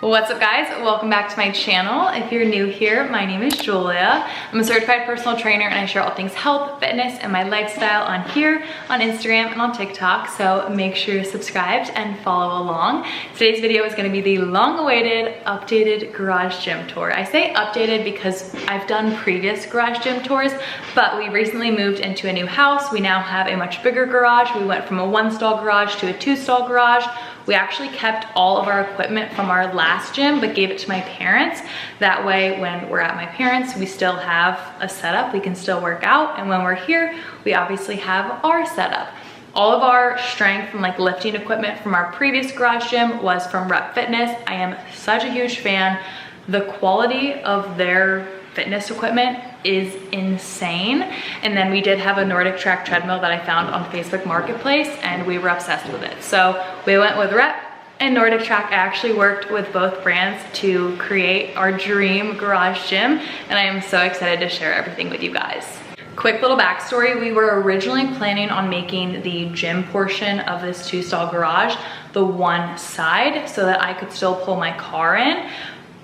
What's up guys? Welcome back to my channel. If you're new here, my name is Julia. I'm a certified personal trainer and I share all things health, fitness, and my lifestyle on here, on Instagram, and on TikTok. So make sure you're subscribed and follow along. Today's video is gonna be the long-awaited updated garage gym tour. I say updated because I've done previous garage gym tours, but we recently moved into a new house. We now have a much bigger garage. We went from a 1-stall garage to a 2-stall garage. We actually kept all of our equipment from our last gym, but gave it to my parents. That way, when we're at my parents', we still have a setup, we can still work out. And when we're here, we obviously have our setup. All of our strength and like lifting equipment from our previous garage gym was from Rep Fitness. I am such a huge fan. The quality of their fitness equipment is insane. And then we did have a Nordic track treadmill that I found on Facebook Marketplace and we were obsessed with it. So we went with Rep and Nordic Track. I actually worked with both brands to create our dream garage gym and I am so excited to share everything with you guys. Quick little backstory, we were originally planning on making the gym portion of this 2-stall garage the one side so that I could still pull my car in,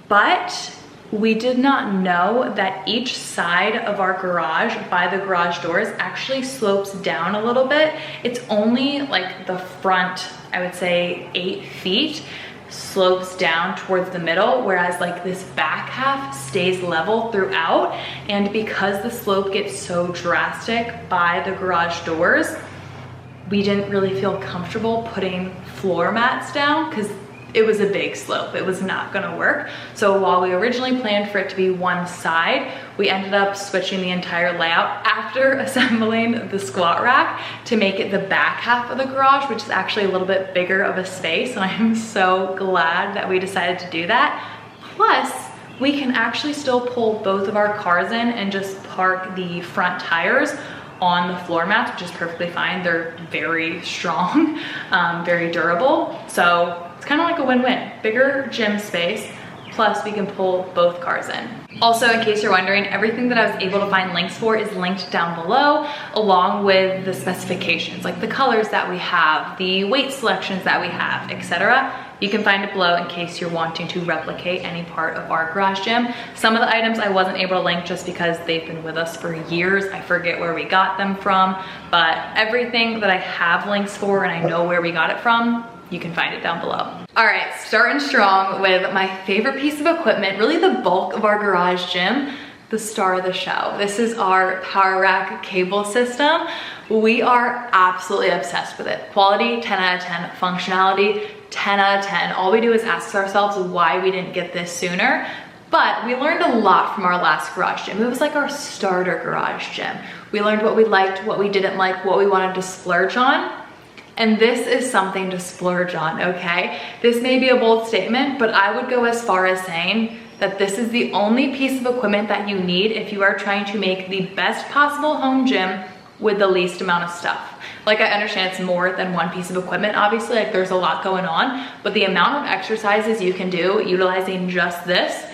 but we did not know that each side of our garage by the garage doors actually slopes down a little bit. It's only like the front, I would say 8 feet, slopes down towards the middle, whereas like this back half stays level throughout. And because the slope gets so drastic by the garage doors, we didn't really feel comfortable putting floor mats down because it was a big slope. It was not gonna work. So while we originally planned for it to be one side, we ended up switching the entire layout after assembling the squat rack to make it the back half of the garage, which is actually a little bit bigger of a space. And I am so glad that we decided to do that. Plus, we can actually still pull both of our cars in and just park the front tires on the floor mats, which is perfectly fine. They're very strong, very durable. So it's kind of like a win-win. Bigger gym space, plus we can pull both cars in. Also, in case you're wondering, everything that I was able to find links for is linked down below, along with the specifications, like the colors that we have, the weight selections that we have, etc. You can find it below in case you're wanting to replicate any part of our garage gym. Some of the items I wasn't able to link just because they've been with us for years. I forget where we got them from, but everything that I have links for and I know where we got it from, you can find it down below. All right, starting strong with my favorite piece of equipment, really the bulk of our garage gym, the star of the show. This is our power rack cable system. We are absolutely obsessed with it. Quality, 10 out of 10. Functionality, 10 out of 10. All we do is ask ourselves why we didn't get this sooner. But we learned a lot from our last garage gym. It was like our starter garage gym. We learned what we liked, what we didn't like, what we wanted to splurge on. And this is something to splurge on, okay? This may be a bold statement, but I would go as far as saying that this is the only piece of equipment that you need if you are trying to make the best possible home gym with the least amount of stuff. Like, I understand it's more than one piece of equipment, obviously, like there's a lot going on, but the amount of exercises you can do utilizing just this,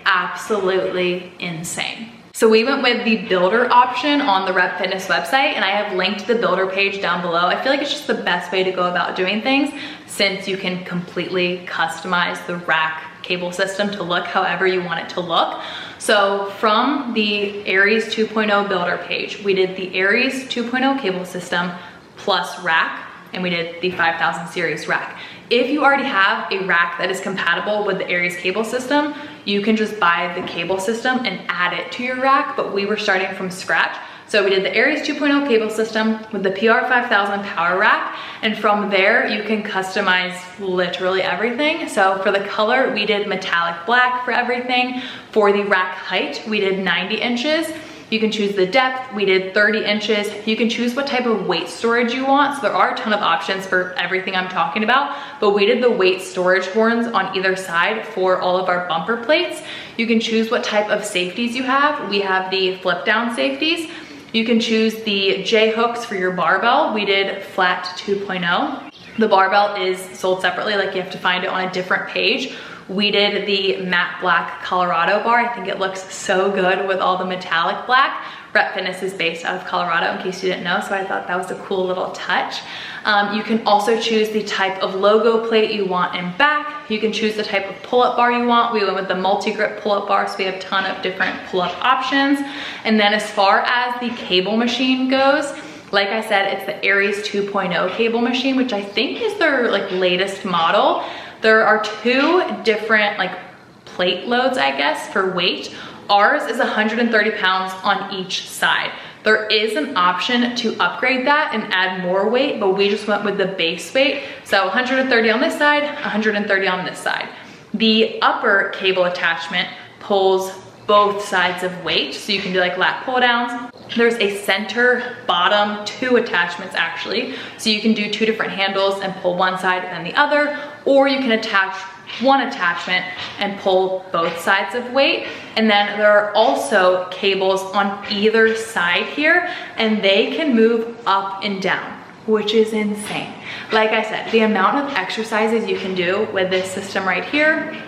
absolutely insane. So we went with the builder option on the Rep Fitness website, and I have linked the builder page down below. I feel like it's just the best way to go about doing things since you can completely customize the rack cable system to look however you want it to look. So from the Aries 2.0 builder page, we did the Aries 2.0 cable system plus rack, and we did the 5000 series rack. If you already have a rack that is compatible with the Aries cable system, you can just buy the cable system and add it to your rack, but we were starting from scratch. So we did the Aries 2.0 cable system with the PR 5000 power rack, and from there you can customize literally everything. So for the color, we did metallic black for everything. For the rack height, we did 90 inches. You can choose the depth, we did 30 inches. You can choose what type of weight storage you want. So there are a ton of options for everything I'm talking about, but we did the weight storage horns on either side for all of our bumper plates. You can choose what type of safeties you have. We have the flip down safeties. You can choose the J hooks for your barbell. We did flat 2.0. The barbell is sold separately, like you have to find it on a different page. We did the matte black Colorado bar. I think it looks so good with all the metallic black. Rep Fitness is based out of Colorado, in case you didn't know, so I thought that was a cool little touch. You can also choose the type of logo plate you want in back. You can choose the type of pull-up bar you want. We went with the multi-grip pull-up bar, so we have a ton of different pull-up options. And then as far as the cable machine goes, like I said, it's the Aries 2.0 cable machine, which I think is their like latest model. There are two different like plate loads, I guess, for weight. Ours is 130 pounds on each side. There is an option to upgrade that and add more weight, but we just went with the base weight. So 130 on this side, 130 on this side. The upper cable attachment pulls both sides of weight, so you can do like lat pull downs. There's a center bottom, two attachments actually, so you can do two different handles and pull one side and then the other, or you can attach one attachment and pull both sides of weight. And then there are also cables on either side here, and they can move up and down, which is insane. Like I said, the amount of exercises you can do with this system right here,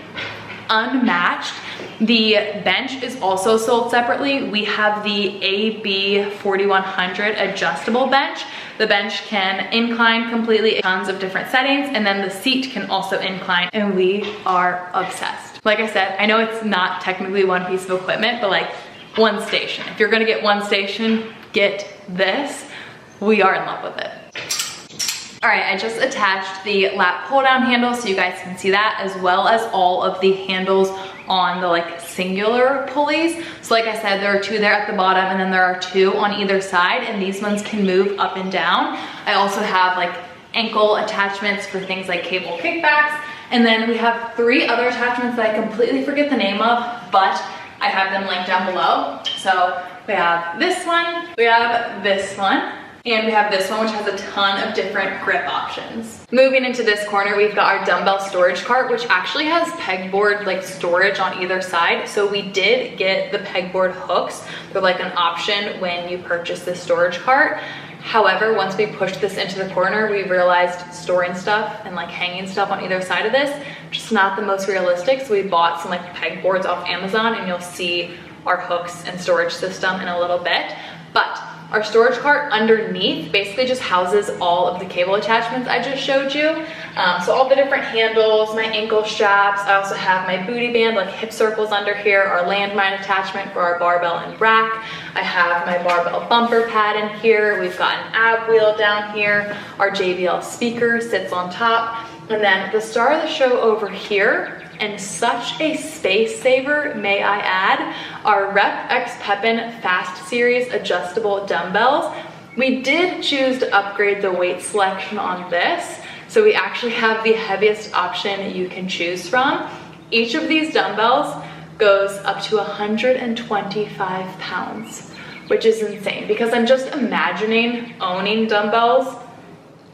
unmatched. The bench is also sold separately. We have the AB 4100 adjustable bench. The bench can incline completely, tons of different settings, and then the seat can also incline, and we are obsessed. Like I said, I know it's not technically one piece of equipment, but like one station. If you're gonna get one station, get this. We are in love with it. All right, I just attached the lat pull down handle so you guys can see that, as well as all of the handles on the like singular pulleys. So like I said, there are two there at the bottom, and then there are two on either side, and these ones can move up and down. I also have like ankle attachments for things like cable kickbacks. And then we have three other attachments that I completely forget the name of, but I have them linked down below. So we have this one, we have this one, and we have this one, which has a ton of different grip options. Moving into this corner, we've got our dumbbell storage cart, which actually has pegboard like storage on either side. So we did get the pegboard hooks. They're like an option when you purchase this storage cart. However, once we pushed this into the corner, we realized storing stuff and like hanging stuff on either side of this, just not the most realistic. So we bought some like pegboards off Amazon, and you'll see our hooks and storage system in a little bit. But our storage cart underneath basically just houses all of the cable attachments I just showed you. So all the different handles, my ankle straps. I also have my booty band, like hip circles under here, our landmine attachment for our barbell and rack. I have my barbell bumper pad in here. We've got an ab wheel down here. Our JBL speaker sits on top. And then the star of the show over here, and such a space saver, may I add, our Rep X Pepin Fast Series adjustable dumbbells. We did choose to upgrade the weight selection on this, so we actually have the heaviest option you can choose from. Each of these dumbbells goes up to 125 pounds, which is insane, because I'm just imagining owning dumbbells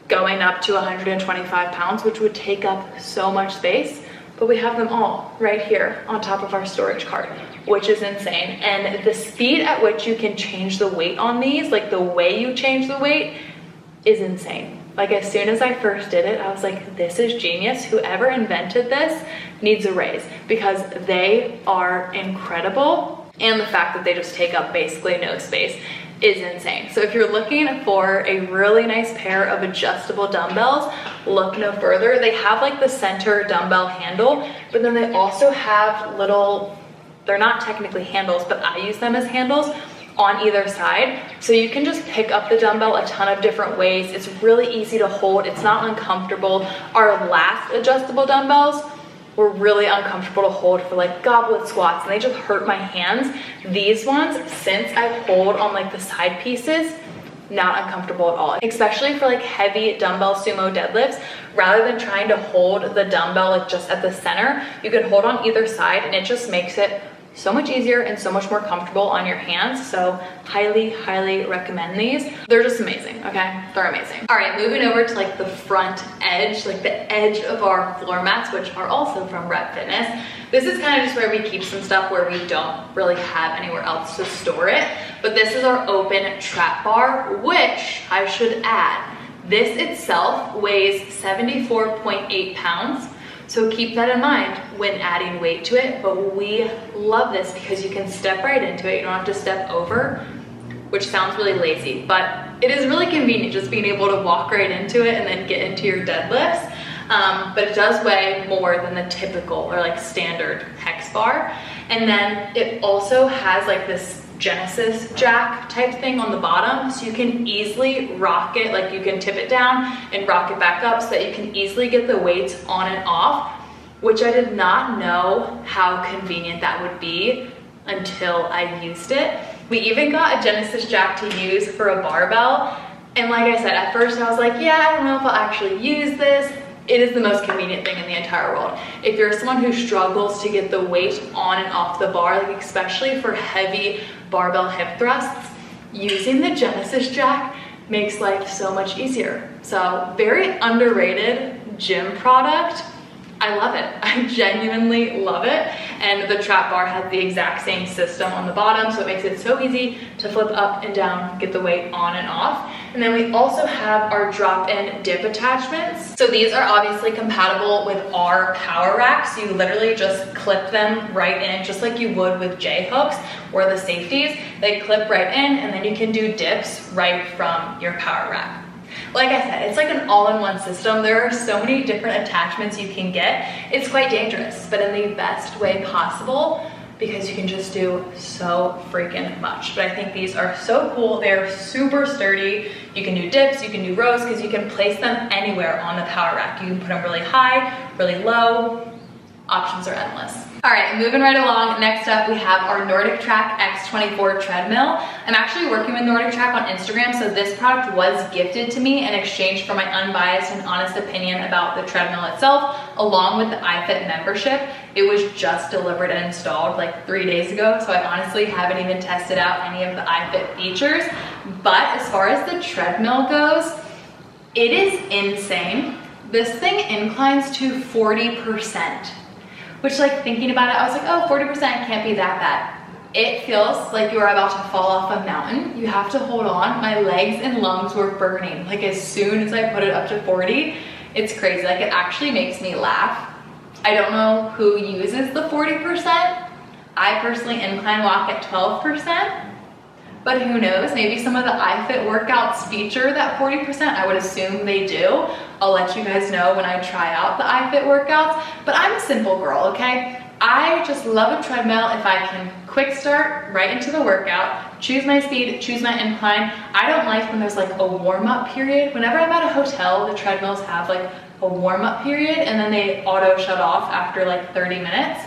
going up to 125 pounds, which would take up so much space. But we have them all right here on top of our storage cart, which is insane. And the speed at which you can change the weight on these, like the way you change the weight, is insane. Like as soon as I first did it, I was like, this is genius. Whoever invented this needs a raise, because they are incredible. And the fact that they just take up basically no space is insane. So if you're looking for a really nice pair of adjustable dumbbells, look no further. They have like the center dumbbell handle, but then they also have little, they're not technically handles, but I use them as handles on either side. So you can just pick up the dumbbell a ton of different ways. It's really easy to hold. It's not uncomfortable. Our last adjustable dumbbells were really uncomfortable to hold for like goblet squats, and they just hurt my hands. These ones, since I hold on like the side pieces, not uncomfortable at all, especially for like heavy dumbbell sumo deadlifts. Rather than trying to hold the dumbbell like just at the center, you can hold on either side, and it just makes it so much easier and so much more comfortable on your hands. So highly, highly recommend these. They're just amazing, okay? They're amazing. All right, moving over to like the front edge, like the edge of our floor mats, which are also from Rep Fitness. This is kind of just where we keep some stuff where we don't really have anywhere else to store it. But this is our open trap bar, which I should add, this itself weighs 74.8 pounds. So keep that in mind when adding weight to it, but we love this because you can step right into it. You don't have to step over. which sounds really lazy, but it is really convenient just being able to walk right into it and then get into your deadlifts. But it does weigh more than the typical or like standard Hex bar. And then it also has like this Genesis jack type thing on the bottom, so you can easily rock it, like you can tip it down and rock it back up so that you can easily get the weights on and off, which I did not know how convenient that would be until I used it. We even got a Genesis jack to use for a barbell, and like I said, at first I was like, yeah, I don't know if I'll actually use this. It is the most convenient thing in the entire world. If you're someone who struggles to get the weight on and off the bar, like especially for heavy barbell hip thrusts, using the Genesis jack makes life so much easier. So very underrated gym product. I love it. I genuinely love it. And the trap bar has the exact same system on the bottom, so it makes it so easy to flip up and down, get the weight on and off. And then we also have our drop-in dip attachments. So these are obviously compatible with our power racks. You literally just clip them right in, just like you would with J-hooks or the Safeties. They clip right in, and then you can do dips right from your power rack. Like I said, it's like an all-in-one system. There are so many different attachments you can get. It's quite dangerous, but in the best way possible, because you can just do so freaking much. But I think these are so cool. They're super sturdy. You can do dips, you can do rows, because you can place them anywhere on the power rack. You can put them really high, really low. Options are endless. All right, moving right along. Next up, we have our Nordic Track X24 treadmill. I'm actually working with Nordic Track on Instagram, so this product was gifted to me in exchange for my unbiased and honest opinion about the treadmill itself, along with the iFit membership. It was just delivered and installed like 3 days ago, so I honestly haven't even tested out any of the iFit features. But as far as the treadmill goes, it is insane. This thing inclines to 40%. Which, like, thinking about it, I was like, oh, 40% can't be that bad. It feels like you are about to fall off a mountain. You have to hold on. My legs and lungs were burning. Like, as soon as I put it up to 40, it's crazy. Like, it actually makes me laugh. I don't know who uses the 40%. I personally incline walk at 12%. But who knows, maybe some of the iFit workouts feature that 40%. I would assume they do. I'll let you guys know when I try out the iFit workouts. But I'm a simple girl, okay? I just love a treadmill if I can quick start right into the workout, choose my speed, choose my incline. I don't like when there's like a warm-up period. Whenever I'm at a hotel, the treadmills have like a warm-up period and then they auto shut off after like 30 minutes.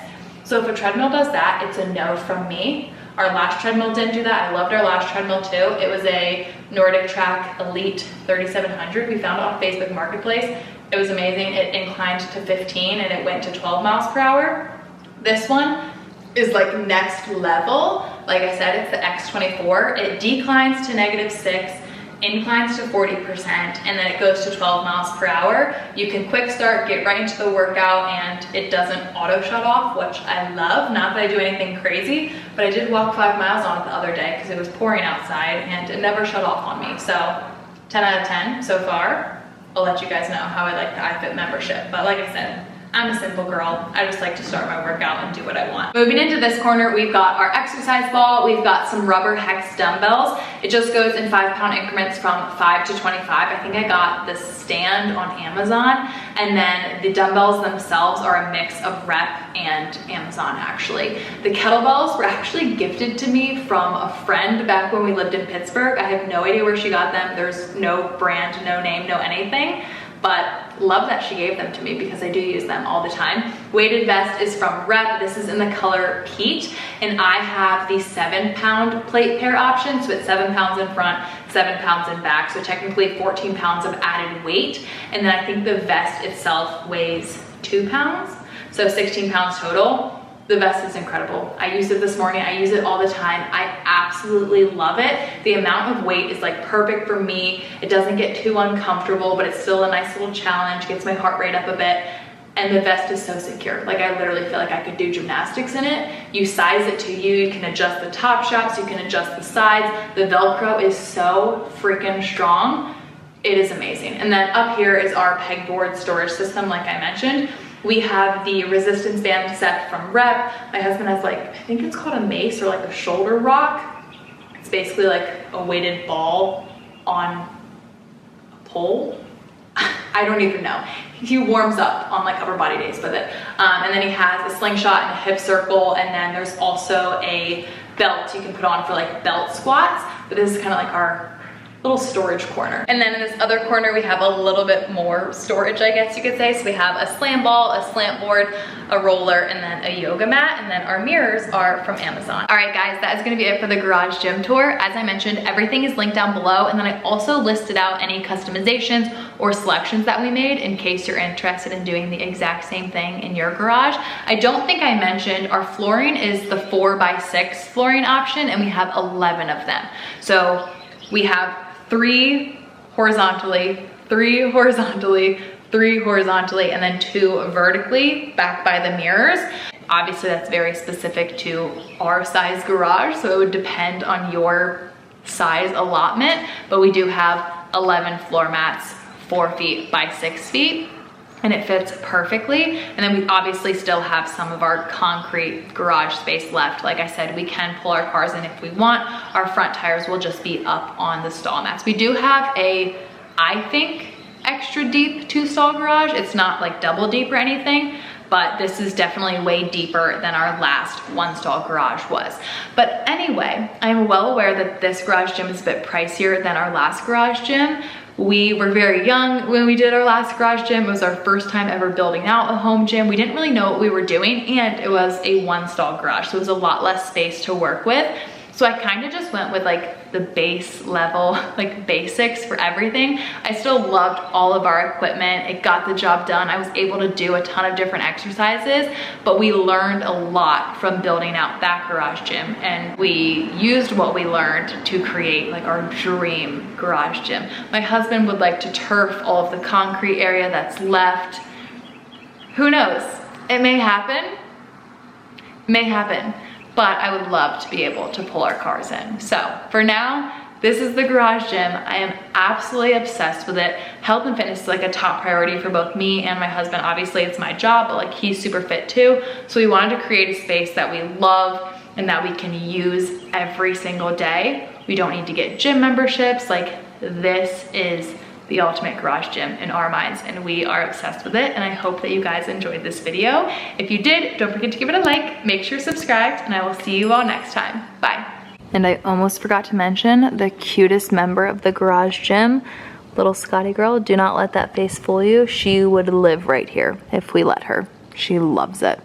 So if a treadmill does that, it's a no from me. Our last treadmill didn't do that. I loved our last treadmill too. It was a Nordic Track Elite 3700. We found it on Facebook Marketplace. It was amazing. It inclined to 15 and it went to 12 miles per hour. This one is like next level. Like I said, it's the X24. It declines to -6, inclines to 40%, and then it goes to 12 miles per hour. You can quick start, get right into the workout, and it doesn't auto shut off, which I love. Not that I do anything crazy, but I did walk 5 miles on it the other day because it was pouring outside and it never shut off on me. So 10 out of 10 so far. I'll let you guys know how I like the iFit membership. But like I said, I'm a simple girl. I just like to start my workout and do what I want. Moving into this corner, we've got our exercise ball. We've got some rubber Hex dumbbells. It just goes in 5-pound increments from 5 to 25. I think I got this stand on Amazon. And then the dumbbells themselves are a mix of Rep and Amazon, actually. The kettlebells were actually gifted to me from a friend back when we lived in Pittsburgh. I have no idea where she got them. There's no brand, no name, no anything. But love that she gave them to me because I do use them all the time. Weighted vest is from Rep. This is in the color peach, and I have the 7-pound plate pair option. So it's 7 pounds in front, 7 pounds in back. So technically 14 pounds of added weight. And then I think the vest itself weighs 2 pounds. So 16 pounds total. The vest is incredible. I used it this morning. I use it all the time. I absolutely love it. The amount of weight is like perfect for me. It doesn't get too uncomfortable, but it's still a nice little challenge. Gets my heart rate up a bit. And the vest is so secure. Like I literally feel like I could do gymnastics in it. You size it to you. You can adjust the top straps. You can adjust the sides. The Velcro is so freaking strong. It is amazing. And then up here is our pegboard storage system, like I mentioned. We have the resistance band set from Rep. My husband has like, I think it's called a mace or like a shoulder rock. It's basically like a weighted ball on a pole. I don't even know. He warms up on like upper body days with it. And then he has a slingshot and a hip circle, and then there's also a belt you can put on for like belt squats, but this is kind of like our little storage corner. And then in this other corner, we have a little bit more storage, I guess you could say. So we have a slam ball, a slant board, a roller, and then a yoga mat. And then our mirrors are from Amazon. All right, guys, that is gonna be it for the garage gym tour. As I mentioned, everything is linked down below. And then I also listed out any customizations or selections that we made in case you're interested in doing the exact same thing in your garage. I don't think I mentioned our flooring is the 4x6 flooring option, and we have 11 of them. So we have 3 horizontally, 3 horizontally, 3 horizontally, and then 2 vertically back by the mirrors. Obviously that's very specific to our size garage, so it would depend on your size allotment, but we do have 11 floor mats, 4 feet by 6 feet, and it fits perfectly. And then we obviously still have some of our concrete garage space left. Like I said, we can pull our cars in if we want. Our front tires will just be up on the stall mats. We do have a, I think, extra deep 2-stall garage. It's not like double deep or anything, but this is definitely way deeper than our last 1-stall garage was. But anyway, I'm well aware that this garage gym is a bit pricier than our last garage gym. We were very young when we did our last garage gym. It was our first time ever building out a home gym. We didn't really know what we were doing, and it was a 1-stall garage, so it was a lot less space to work with. So I kind of just went with like the base level, like basics for everything. I still loved all of our equipment. It got the job done. I was able to do a ton of different exercises, but we learned a lot from building out that garage gym, and we used what we learned to create like our dream garage gym. My husband would like to turf all of the concrete area that's left. Who knows? It may happen. May happen. But I would love to be able to pull our cars in. So for now, this is the garage gym. I am absolutely obsessed with it. Health and fitness is like a top priority for both me and my husband. Obviously it's my job, but like he's super fit too. So we wanted to create a space that we love and that we can use every single day. We don't need to get gym memberships. Like this is the ultimate garage gym in our minds, and we are obsessed with it. And I hope that you guys enjoyed this video. If you did, don't forget to give it a like, make sure you're subscribed, and I will see you all next time. Bye. And I almost forgot to mention the cutest member of the garage gym, little Scotty girl. Do not let that face fool you. She would live right here if we let her. She loves it.